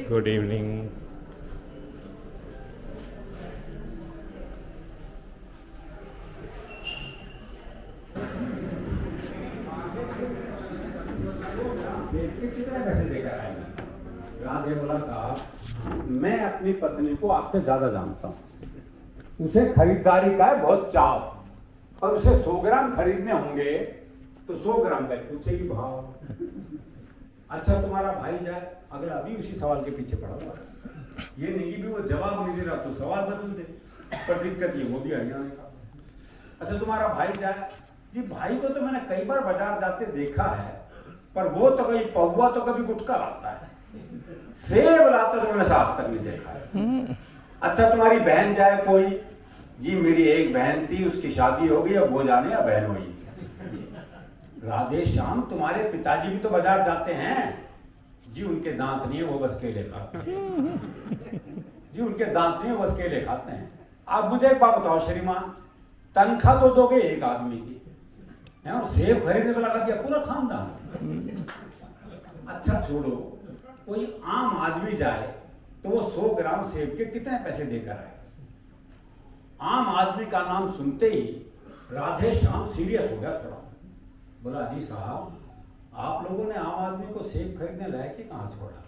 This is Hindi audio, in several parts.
Good evening. कितने पैसे देकर आएंगे? राधे बोला साहब, मैं अपनी पत्नी को आपसे ज्यादा जानता हूँ। उसे खरीदारी का है बहुत चाव, पर उसे 100 ग्राम खरीदने होंगे तो 100 ग्राम का पूछेगी भाव। अच्छा तुम्हारा भाई जाए, अगला अभी उसी सवाल के पीछे पड़ा हुआ है। ये नहीं कि भी वो जवाब नहीं दे रहा तो सवाल बदल दे, पर दिक्कत ये वो भी हरियाणा का। अच्छा तुम्हारा भाई जाए, जी भाई को तो मैंने कई बार बाजार जाते देखा है, पर वो तो कभी पौवा तो कभी गुटखा लाता है, सेब लाता तो मैंने आज तक नहीं देखा है। अच्छा तुम्हारी बहन जाए कोई, जी मेरी एक बहन थी, उसकी शादी हो गई, अब वो जाने या बहन हुई। राधे श्याम, तुम्हारे पिताजी भी तो बाजार जाते हैं, जी उनके दांत नहीं है, वो बस केले खाते हैं। जी उनके दांत नहीं है, वो बस केले खाते हैं। आप मुझे एक बात बताओ श्रीमान, तनख्वाह तो दोगे एक आदमी की है, और सेब खरीदने में लगा दिया पूरा खानदान। अच्छा छोड़ो, कोई आम आदमी जाए तो वो 100 ग्राम सेब के कितने पैसे देकर आए? आम आदमी का नाम सुनते ही राधे श्याम सीरियस हो गया थोड़ा। बोला जी साहब, आप लोगों ने आम आदमी को सेब खरीदने लायक ही कहां छोड़ा?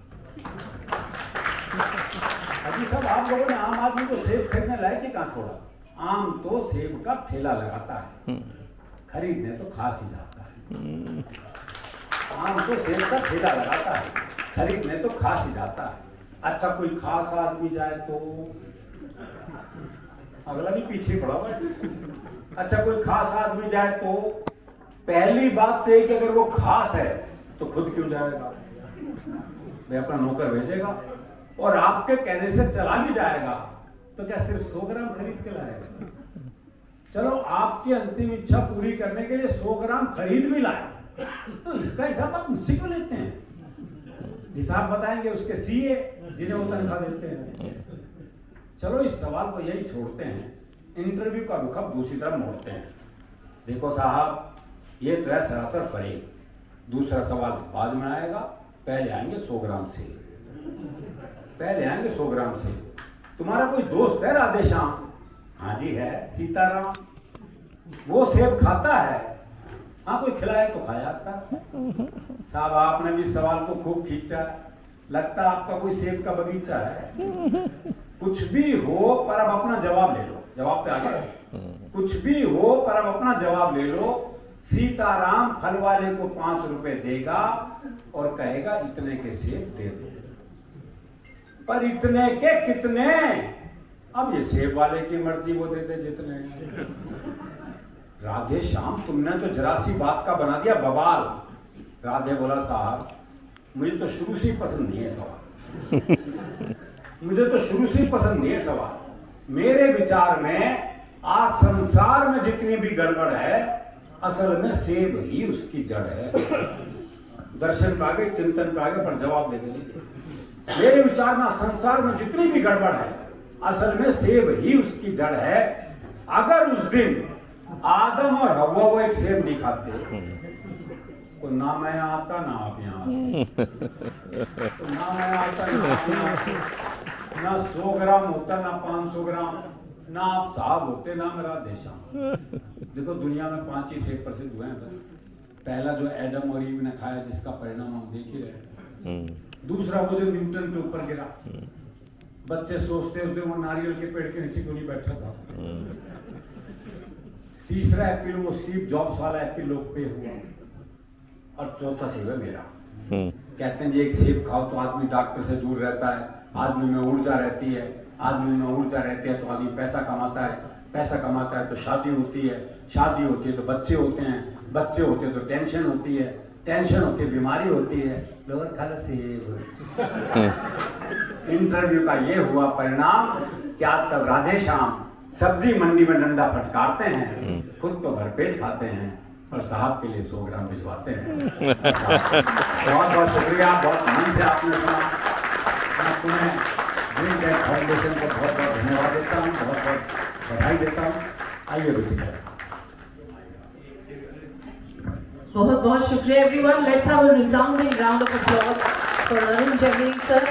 अजी साहब, आप लोगों ने आम आदमी को सेब खरीदने लायक ही कहां छोड़ा? आम तो सेब का ठेला लगाता है, खरीदने तो खास ही जाता है। आम तो सेब का ठेला लगाता है, खरीदने तो खास ही जाता है। अच्छा कोई खास आदमी जाए तो अगला भी पीछे पड़ा हुआ है। अच्छा कोई खास आदमी जाए तो पहली बात तो है कि अगर वो खास है तो खुद क्यों जाएगा? वे अपना नौकर भेजेगा, और आपके कहने से चला भी जाएगा तो क्या सिर्फ 100 ग्राम खरीद के लाएगा? चलो आपकी अंतिम इच्छा पूरी करने के लिए 100 ग्राम खरीद भी लाए, तो इसका हिसाब आप मुझसे क्यों लेते हैं? हिसाब बताएंगे उसके सीए, जिन्हें वो तनख्वाह देते हैं। चलो इस सवाल को यही छोड़ते हैं, इंटरव्यू का रुख अब दूसरी तरफ मोड़ते हैं। देखो साहब, ये तो है सरासर फरेब। दूसरा सवाल बाद में आएगा, पहले आएंगे 100 ग्राम से। पहले आएंगे 100 ग्राम से। तुम्हारा कोई दोस्त है राधे श्याम? हाँ जी है, सीताराम। वो सेब खाता है? हाँ कोई खिलाए तो खा जाता। साहब आपने भी सवाल को खूब खींचा, लगता आपका कोई सेब का बगीचा है। कुछ भी हो पर अब अपना जवाब ले लो। जवाब पे आ गया। कुछ भी हो पर अब अपना जवाब ले लो। सीताराम फल वाले को 5 रुपए देगा और कहेगा इतने के सेब दे दो, पर इतने के कितने? अब ये सेब वाले की मर्जी, वो दे दे जितने। राधे श्याम, तुमने तो जरा सी बात का बना दिया बवाल। राधे बोला साहब, मुझे तो शुरू से ही पसंद नहीं है सवाल। मुझे तो शुरू से ही पसंद नहीं है सवाल। मेरे विचार में आज संसार में जितनी भी गड़बड़ है, असल में सेब ही उसकी जड़ है। दर्शन पा गए, चिंतन पा गए, पर जवाब दे देंगे। मेरे विचार में संसार में जितनी भी गड़बड़ है, असल में सेब ही उसकी जड़ है। अगर उस दिन आदम और हव्वा वो एक सेब नहीं खाते, तो ना मैं आता ना आप यहाँ आते। तो ना मैं आता ना आप यहाँ आते, ना 100 ग्राम होता ना 500 ग्राम, ना आप साहब होते ना मेरा देशा। देखो दुनिया में 5 ही सेब प्रसिद्ध हुए हैं बस। पहला जो एडम और ईव ने खाया, जिसका परिणाम हम देख ही रहे हैं। दूसरा वो जो न्यूटन के ऊपर गिरा। बच्चे सोचते उस दिन वो नारियल के पेड़ के नीचे क्यों नहीं बैठा था। तीसरा एप्पल वो स्टीव जॉब्स वाला एप्पल लोकप्रिय हुआ, और चौथा सेब है मेरा। कहते हैं जी एक सेब खाओ तो आदमी डॉक्टर से दूर रहता है, आदमी में ऊर्जा रहती है, आदमी में ऊर्जा रहती है तो आदमी पैसा कमाता है, पैसा कमाता है तो शादी होती है, शादी होती है तो बच्चे होते हैं, बच्चे होते हैं तो टेंशन होती है, टेंशन होती है बीमारी होती है, लोअर खा सेब। इंटरव्यू का ये हुआ परिणाम कि आजकल राधे श्याम सब्जी मंडी में डंडा फटकारते हैं, खुद तो भरपेट खाते हैं, और साहब के लिए 100 ग्राम भिजवाते हैं। बहुत बहुत शुक्रिया, बहुत मन से आपने सुना। मैं तुम्हें ड्रीम कैट फाउंडेशन को बहुत बहुत धन्यवाद देता हूँ, बहुत बहुत बधाई देता हूँ। आइए रुचिका। बहुत बहुत शुक्रिया everyone. Let's have a resounding round of applause for Arun Jagir sir.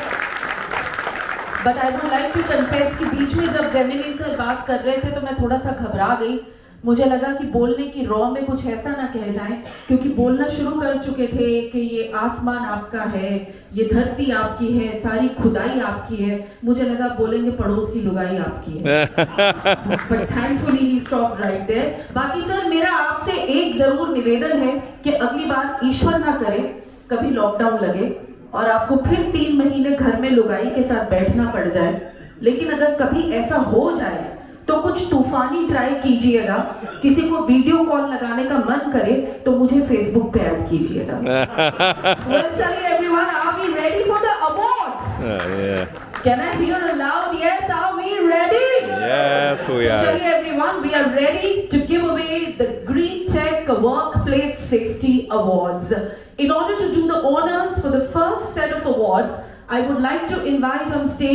But I would like to confess कि बीच में जब जेमिनी सर बात कर रहे थे तो मैं थोड़ा सा घबरा गई। मुझे लगा कि बोलने की रॉ में कुछ ऐसा ना कह जाएं, क्योंकि बोलना शुरू कर चुके थे कि ये आसमान आपका है, ये धरती आपकी है, सारी खुदाई आपकी है। मुझे लगा बोलेंगे पड़ोस की लुगाई आपकी है, but thankfully he stopped right there. बाकी सर मेरा आपसे एक जरूर निवेदन है कि अगली बार ईश्वर ना करे कभी लॉकडाउन लगे और आपको फिर 3 महीने घर में लुगाई के साथ बैठना पड़ जाए, लेकिन अगर कभी ऐसा हो जाए तो कुछ तूफानी ट्राई कीजिएगा। किसी को वीडियो कॉल लगाने का मन करे तो मुझे फेसबुक पे ऐड कीजिएगा। Well, chaliye everyone, are we ready for the awards? Yeah. Can I hear a loud yes? Are we ready? Yes, we are. Chaliye everyone, we are ready to give away the Green Tech Workplace Safety Awards. In order to do the honors for the first set of awards, I would like to invite on stage